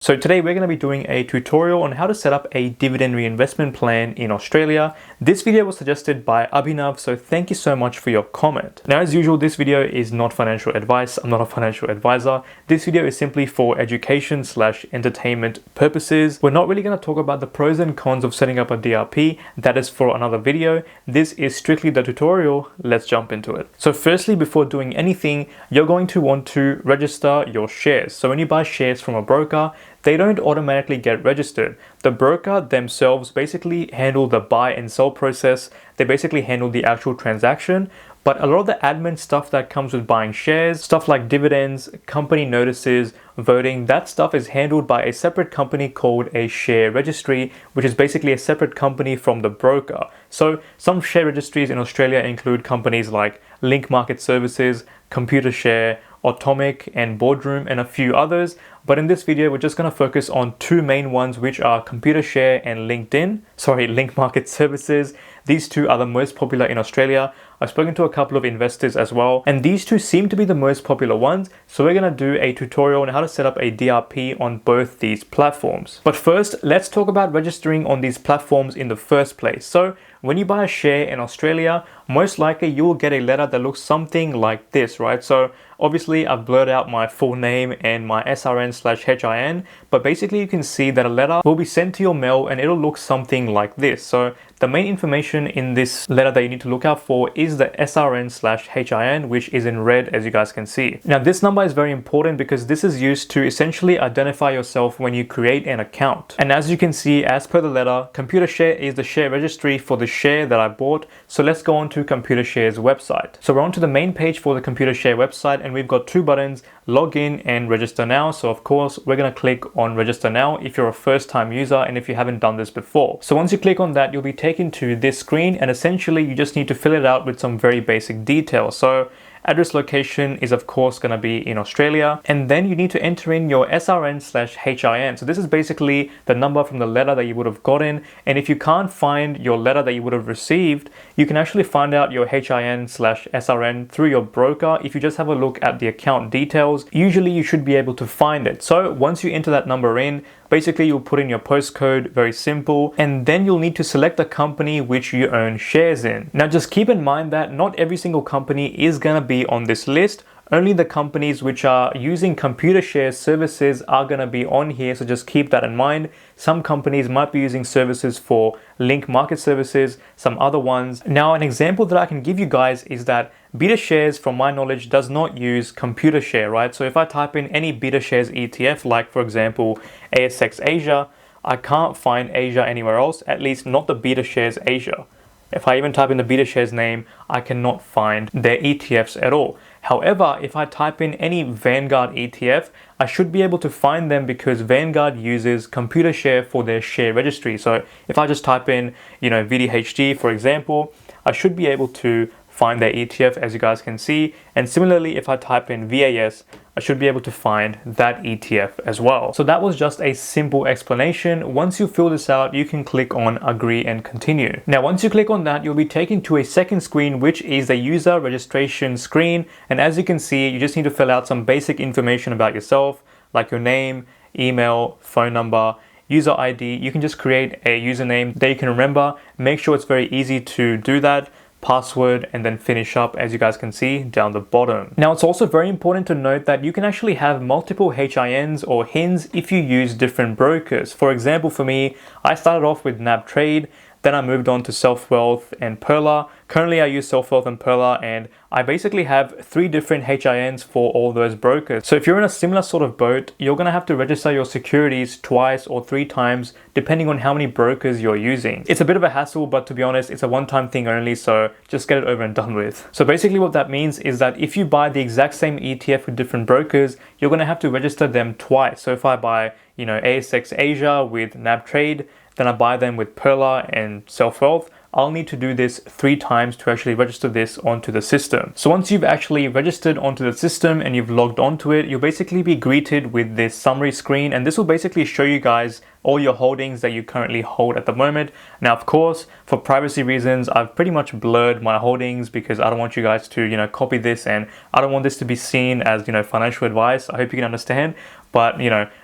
So today we're going to be doing a tutorial on how to set up a dividend reinvestment plan in Australia. This video was suggested by Abhinav, so thank you so much for your comment. Now, as usual, this video is not financial advice. I'm not a financial advisor. This video is simply for education/entertainment purposes. We're not really going to talk about the pros and cons of setting up a DRP. That is for another video. This is strictly the tutorial. Let's jump into it. So firstly, before doing anything, you're going to want to register your shares. So when you buy shares from a broker, they don't automatically get registered. The broker themselves basically handle the buy and sell process. They basically handle the actual transaction. But a lot of the admin stuff that comes with buying shares, stuff like dividends, company notices, voting, that stuff is handled by a separate company called a share registry, which is basically a separate company from the broker. So some share registries in Australia include companies like Link Market Services, Computershare, Atomic and Boardroom, and a few others. But in this video, we're just going to focus on two main ones, which are Computershare and Link Market Services. These two are the most popular in Australia. I've spoken to a couple of investors as well, and these two seem to be the most popular ones. So we're going to do a tutorial on how to set up a DRP on both these platforms. But first, let's talk about registering on these platforms in the first place. So when you buy a share in Australia, most likely you will get a letter that looks something like this, right? So obviously I've blurred out my full name and my SRN/HIN, but basically you can see that a letter will be sent to your mail and it'll look something like this. So the main information in this letter that you need to look out for is the SRN/HIN, which is in red, as you guys can see. Now this number is very important because this is used to essentially identify yourself when you create an account. And as you can see, as per the letter, Computershare is the share registry for the share that I bought. So let's go on to Computershare's website. So we're on to the main page for the Computershare website, and we've got two buttons, log in and register now. So of course we're going to click on register now if you're a first time user and if you haven't done this before. So once you click on that, you'll be taken to this screen, and essentially you just need to fill it out with some very basic details. So address location is of course going to be in Australia, and then you need to enter in your SRN/HIN. So this is basically the number from the letter that you would have gotten, and if you can't find your letter that you would have received, you can actually find out your HIN/SRN through your broker. If you just have a look at the account details, usually you should be able to find it. So once you enter that number in, basically you'll put in your postcode, very simple, and then you'll need to select the company which you own shares in. Now just keep in mind that not every single company is going to be on this list. Only the companies which are using Computershare services are going to be on here, so just keep that in mind. Some companies might be using services for Link Market Services, some other ones. Now an example that I can give you guys is that BetaShares, from my knowledge, does not use Computershare, right? So if I type in any BetaShares ETF, like for example ASX Asia, I can't find Asia anywhere else, at least not the BetaShares Asia. If I even type in the BetaShares name, I cannot find their ETFs at all. However, if I type in any Vanguard ETF, I should be able to find them because Vanguard uses Computershare for their share registry. So if I just type in, VDHG, for example, I should be able to find their ETF, as you guys can see. And similarly, if I type in VAS, I should be able to find that ETF as well. So that was just a simple explanation. Once you fill this out, you can click on agree and continue. Now, once you click on that, you'll be taken to a second screen, which is the user registration screen. And as you can see, you just need to fill out some basic information about yourself, like your name, email, phone number, user ID. You can just create a username that you can remember. Make sure it's very easy to do that. Password, and then finish up, as you guys can see down the bottom. Now it's also very important to note that you can actually have multiple HINs or HINs if you use different brokers. For example, for me, I started off with NAB Trade, then I moved on to SelfWealth and Perla. Currently I use SelfWealth and Perla, and I basically have 3 different HINs for all those brokers. So if you're in a similar sort of boat, you're going to have to register your securities twice or 3 times depending on how many brokers you're using. It's a bit of a hassle, but to be honest, it's a one-time thing only, so just get it over and done with. So basically what that means is that if you buy the exact same ETF with different brokers, you're going to have to register them twice. So if I buy, ASX Asia with NAB Trade, then I buy them with Perla and SelfWealth, I'll need to do this 3 times to actually register this onto the system. So once you've actually registered onto the system and you've logged onto it, you'll basically be greeted with this summary screen, and this will basically show you guys all your holdings that you currently hold at the moment. Now, of course, for privacy reasons, I've pretty much blurred my holdings because I don't want you guys to, copy this, and I don't want this to be seen as, financial advice. I hope you can understand. but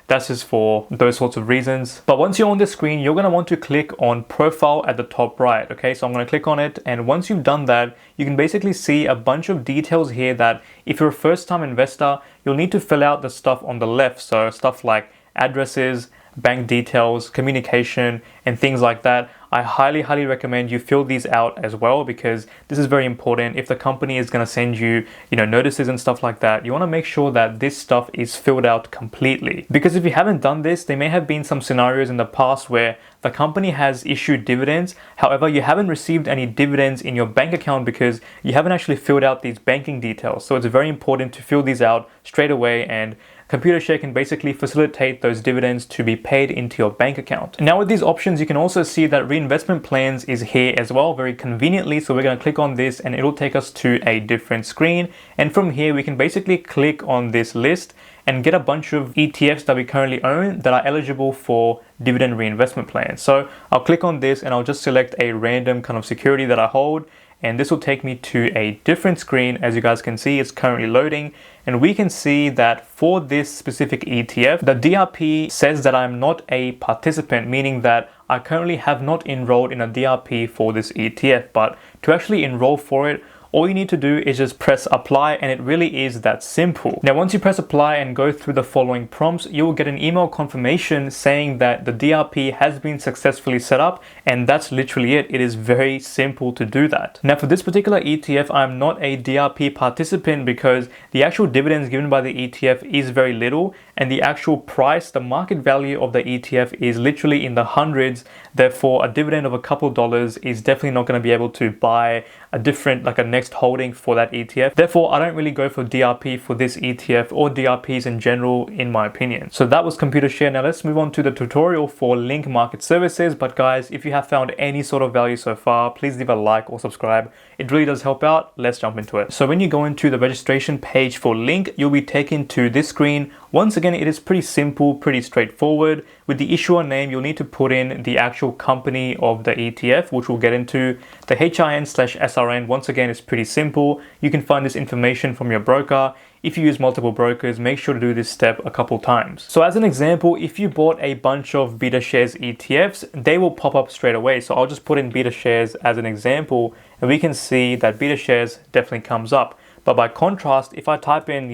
that's just for those sorts of reasons. But once you're on the screen, you're going to want to click on profile at the top right. Okay, so I'm going to click on it, and once you've done that, you can basically see a bunch of details here that if you're a first-time investor, you'll need to fill out the stuff on the left. So stuff like addresses, bank details, communication, and things like that. I highly recommend you fill these out as well, because this is very important. If the company is going to send you, notices and stuff like that, you want to make sure that this stuff is filled out completely. Because if you haven't done this, there may have been some scenarios in the past where the company has issued dividends. However, you haven't received any dividends in your bank account because you haven't actually filled out these banking details. So it's very important to fill these out straight away, and Computershare can basically facilitate those dividends to be paid into your bank account. Now with these options, you can also see that reinvestment plans is here as well, very conveniently. So we're going to click on this and it'll take us to a different screen. And from here, we can basically click on this list and get a bunch of ETFs that we currently own that are eligible for dividend reinvestment plans. So I'll click on this and I'll just select a random kind of security that I hold. And this will take me to a different screen. As you guys can see, it's currently loading. And we can see that for this specific ETF, the DRP says that I'm not a participant, meaning that I currently have not enrolled in a DRP for this ETF. But to actually enroll for it, all you need to do is just press apply, and it really is that simple. Now, once you press apply and go through the following prompts, you will get an email confirmation saying that the DRP has been successfully set up, and that's literally it. It is very simple to do that. Now, for this particular ETF, I'm not a DRP participant because the actual dividends given by the ETF is very little, and the actual price, the market value of the ETF is literally in the hundreds. Therefore, a dividend of a couple dollars is definitely not going to be able to buy a different, like a next holding for that ETF. Therefore, I don't really go for DRP for this ETF or DRPs in general, in my opinion. So that was Computershare. Now let's move on to the tutorial for Link Market Services. But guys, if you have found any sort of value so far, please leave a like or subscribe. It really does help out. Let's jump into it. So when you go into the registration page for Link, you'll be taken to this screen. Once again, it is pretty simple, pretty straightforward. With the issuer name, you'll need to put in the actual company of the ETF, which we'll get into. The HIN/SRN, once again, is pretty simple. You can find this information from your broker. If you use multiple brokers, make sure to do this step a couple times. So as an example, if you bought a bunch of BetaShares ETFs, they will pop up straight away. So I'll just put in BetaShares as an example, and we can see that BetaShares definitely comes up. But by contrast, if I type in,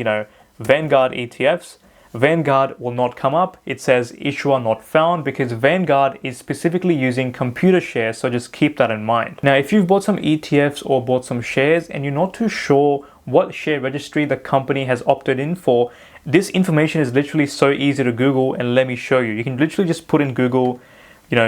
Vanguard ETFs, Vanguard will not come up. It says issuer not found because Vanguard is specifically using Computershare, so just keep that in mind. Now, if you've bought some ETFs or bought some shares and you're not too sure what share registry the company has opted in for, this information is literally so easy to Google, and let me show you. You can literally just put in Google,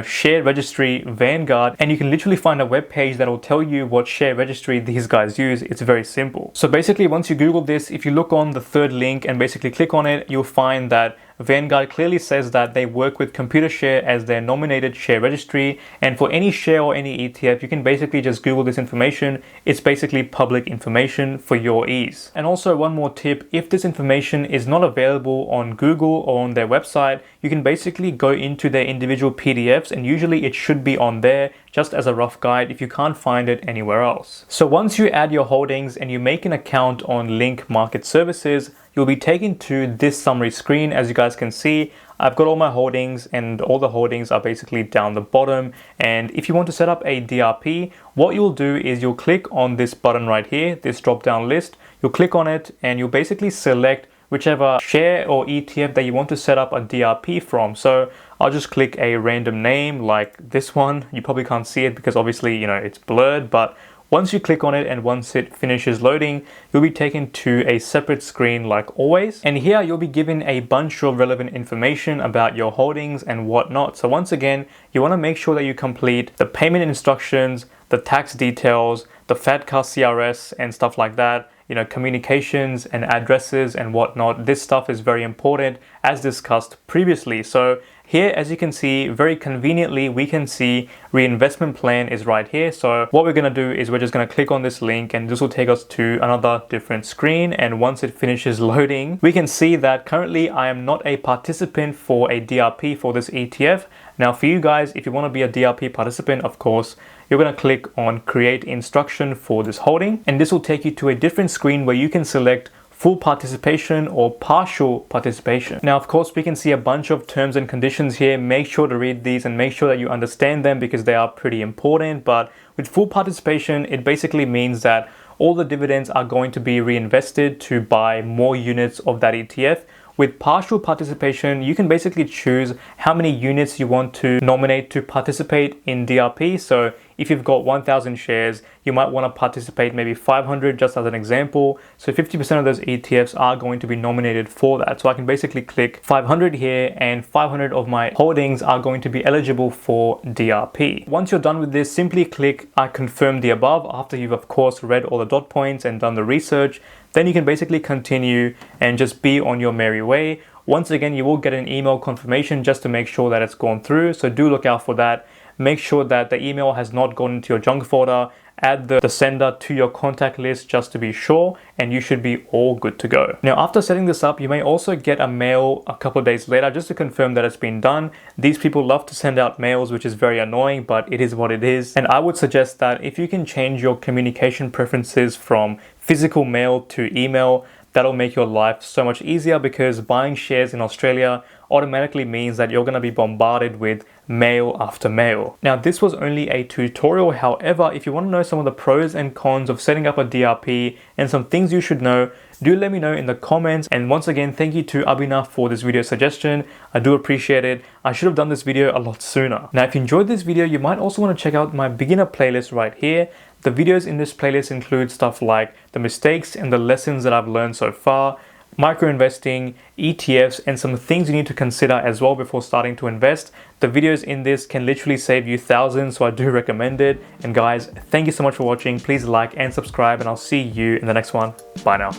share registry Vanguard, and you can literally find a web page that will tell you what share registry these guys use. It's very simple. So basically, once you Google this, if you look on the third link and basically click on it, you'll find that Vanguard clearly says that they work with Computershare as their nominated share registry. And for any share or any ETF, you can basically just Google this information. It's basically public information for your ease. And also one more tip, if this information is not available on Google or on their website, you can basically go into their individual PDFs, and usually it should be on there just as a rough guide if you can't find it anywhere else. So once you add your holdings and you make an account on Link Market Services, you'll be taken to this summary screen. As you guys can see, I've got all my holdings, and all the holdings are basically down the bottom. And if you want to set up a DRP, what you'll do is you'll click on this button right here, this drop down list. You'll click on it and you'll basically select whichever share or ETF that you want to set up a DRP from. So I'll just click a random name like this one. You probably can't see it because obviously, it's blurred, but once you click on it and once it finishes loading, you'll be taken to a separate screen like always. And here you'll be given a bunch of relevant information about your holdings and whatnot. So once again, you want to make sure that you complete the payment instructions, the tax details, the FATCA CRS and stuff like that, communications and addresses and whatnot. This stuff is very important as discussed previously. So here, as you can see, very conveniently, we can see reinvestment plan is right here. So what we're going to do is we're just going to click on this link, and this will take us to another different screen. And once it finishes loading, we can see that currently I am not a participant for a DRP for this ETF. Now for you guys, if you want to be a DRP participant, of course, you're going to click on create instruction for this holding, and this will take you to a different screen where you can select full participation or partial participation. Now, of course, we can see a bunch of terms and conditions here. Make sure to read these and make sure that you understand them because they are pretty important. But with full participation, it basically means that all the dividends are going to be reinvested to buy more units of that ETF. With partial participation, you can basically choose how many units you want to nominate to participate in DRP. So if you've got 1,000 shares, you might want to participate maybe 500 just as an example. So 50% of those ETFs are going to be nominated for that. So I can basically click 500 here and 500 of my holdings are going to be eligible for DRP. Once you're done with this, simply click I confirm the above after you've of course read all the dot points and done the research. Then you can basically continue and just be on your merry way. Once again, you will get an email confirmation just to make sure that it's gone through. So do look out for that. Make sure that the email has not gone into your junk folder. Add the sender to your contact list just to be sure, and you should be all good to go. Now, after setting this up, you may also get a mail a couple of days later just to confirm that it's been done. These people love to send out mails, which is very annoying, but it is what it is. And I would suggest that if you can change your communication preferences from physical mail to email, that'll make your life so much easier because buying shares in Australia automatically means that you're going to be bombarded with mail after mail. Now, this was only a tutorial. However, if you want to know some of the pros and cons of setting up a DRP and some things you should know, do let me know in the comments. And once again, thank you to Abhinav for this video suggestion. I do appreciate it. I should have done this video a lot sooner. Now, if you enjoyed this video, you might also want to check out my beginner playlist right here. The videos in this playlist include stuff like the mistakes and the lessons that I've learned so far, micro investing, ETFs, and some things you need to consider as well before starting to invest. The videos in this can literally save you thousands, so I do recommend it. And guys, thank you so much for watching. Please like and subscribe, and I'll see you in the next one. Bye now.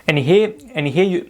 And here you